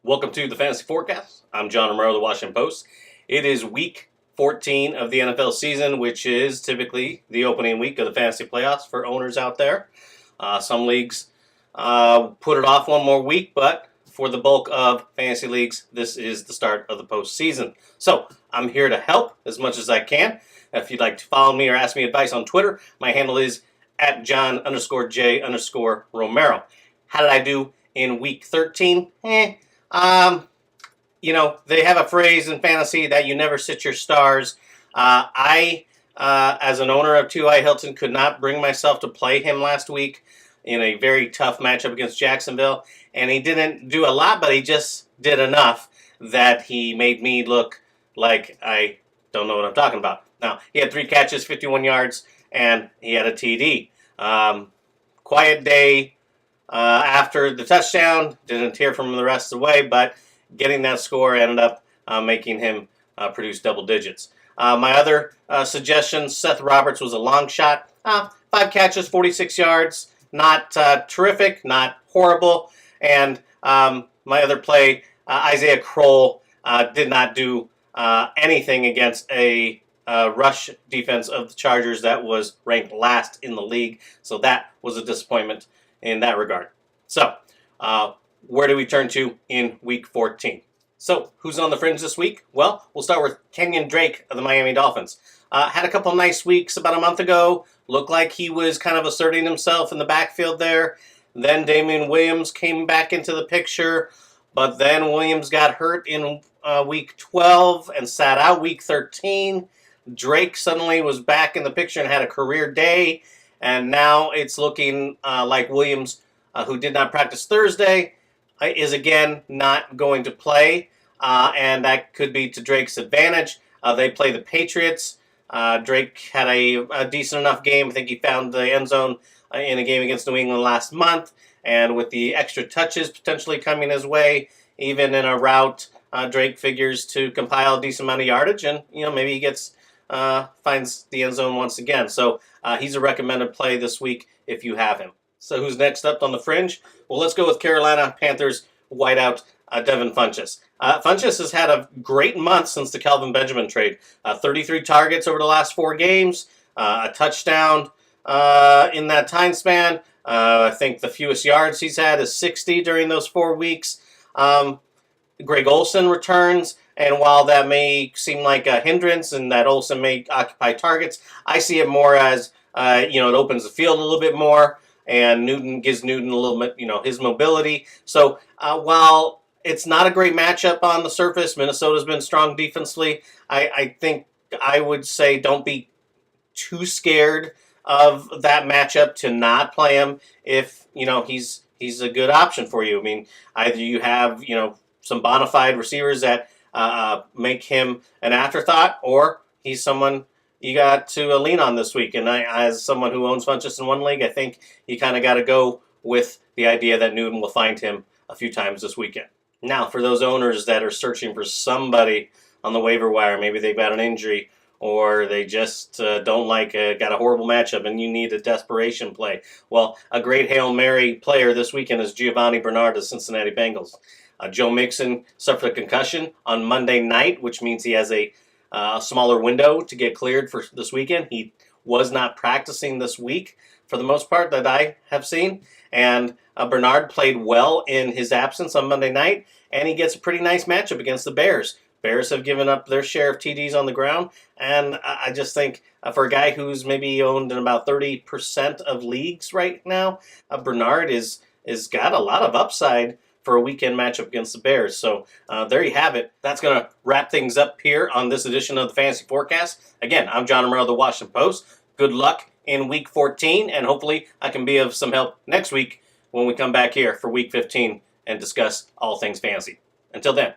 Welcome to the Fantasy Forecast. I'm John Romero of the Washington Post. It is week 14 of the NFL season, which is typically the opening week of the fantasy playoffs for owners out there. Some leagues put it off one more week, but for the bulk of fantasy leagues, this is the start of the postseason. So I'm here to help as much as I can. If you'd like to follow me or ask me advice on Twitter, my handle is at John_J_Romero. How did I do in week 13? They have a phrase in fantasy that you never sit your stars. As an owner of 2i Hilton, could not bring myself to play him last week in a very tough matchup against Jacksonville. And he didn't do a lot, but he just did enough that he made me look like I don't know what I'm talking about. Now, he had 3 catches, 51 yards, and he had a TD. Quiet day after the touchdown. Didn't hear from him the rest of the way, but getting that score ended up making him produce double digits. My other suggestion, Seth Roberts, was a long shot. 5 catches, 46 yards. Not terrific, not horrible. And my other play, Isaiah Kroll, did not do anything against a rush defense of the Chargers that was ranked last in the league. So that was a disappointment in that regard. So where do we turn to in week 14? So who's on the fringe this week? Well, we'll start with Kenyon Drake of the Miami Dolphins. Had a couple nice weeks about a month ago. Looked like he was kind of asserting himself in the backfield there. Then Damian Williams came back into the picture. But then Williams got hurt in week 12 and sat out week 13. Drake suddenly was back in the picture and had a career day. And now it's looking like Williams, who did not practice Thursday, is again not going to play. And that could be to Drake's advantage. They play the Patriots. Drake had a decent enough game. I think he found the end zone in a game against New England last month. And with the extra touches potentially coming his way, even in a route, Drake figures to compile a decent amount of yardage. And, maybe he finds the end zone once again. So he's a recommended play this week if you have him. So who's next up on the fringe? Well, let's go with Carolina Panthers wideout Devin Funchess. Funchess has had a great month since the Kelvin Benjamin trade. 33 targets over the last 4 games, a touchdown in that time span. I think the fewest yards he's had is 60 during those 4 weeks. Greg Olsen returns, and while that may seem like a hindrance and that Olsen may occupy targets, I see it more as, it opens the field a little bit more, and Newton gives Newton a little bit, his mobility. So while it's not a great matchup on the surface, Minnesota's been strong defensively, I think I would say don't be too scared of that matchup to not play him if, he's a good option for you. I mean, either you have, some bona fide receivers that make him an afterthought, or he's someone you got to lean on this week. And as someone who owns Funchess in one league, I think you kind of got to go with the idea that Newton will find him a few times this weekend. Now, for those owners that are searching for somebody on the waiver wire, maybe they've got an injury or they just don't got a horrible matchup and you need a desperation play. Well, a great Hail Mary player this weekend is Giovanni Bernard of the Cincinnati Bengals. Joe Mixon suffered a concussion on Monday night, which means he has a smaller window to get cleared for this weekend. He was not practicing this week for the most part that I have seen. And Bernard played well in his absence on Monday night, and he gets a pretty nice matchup against the Bears. Bears have given up their share of TDs on the ground, and I just think for a guy who's maybe owned in about 30% of leagues right now, Bernard is got a lot of upside for a weekend matchup against the Bears. So there you have it. That's going to wrap things up here on this edition of the Fantasy Forecast. Again, I'm John Romero of the Washington Post. Good luck in week 14, and hopefully I can be of some help next week when we come back here for week 15 and discuss all things fantasy. Until then.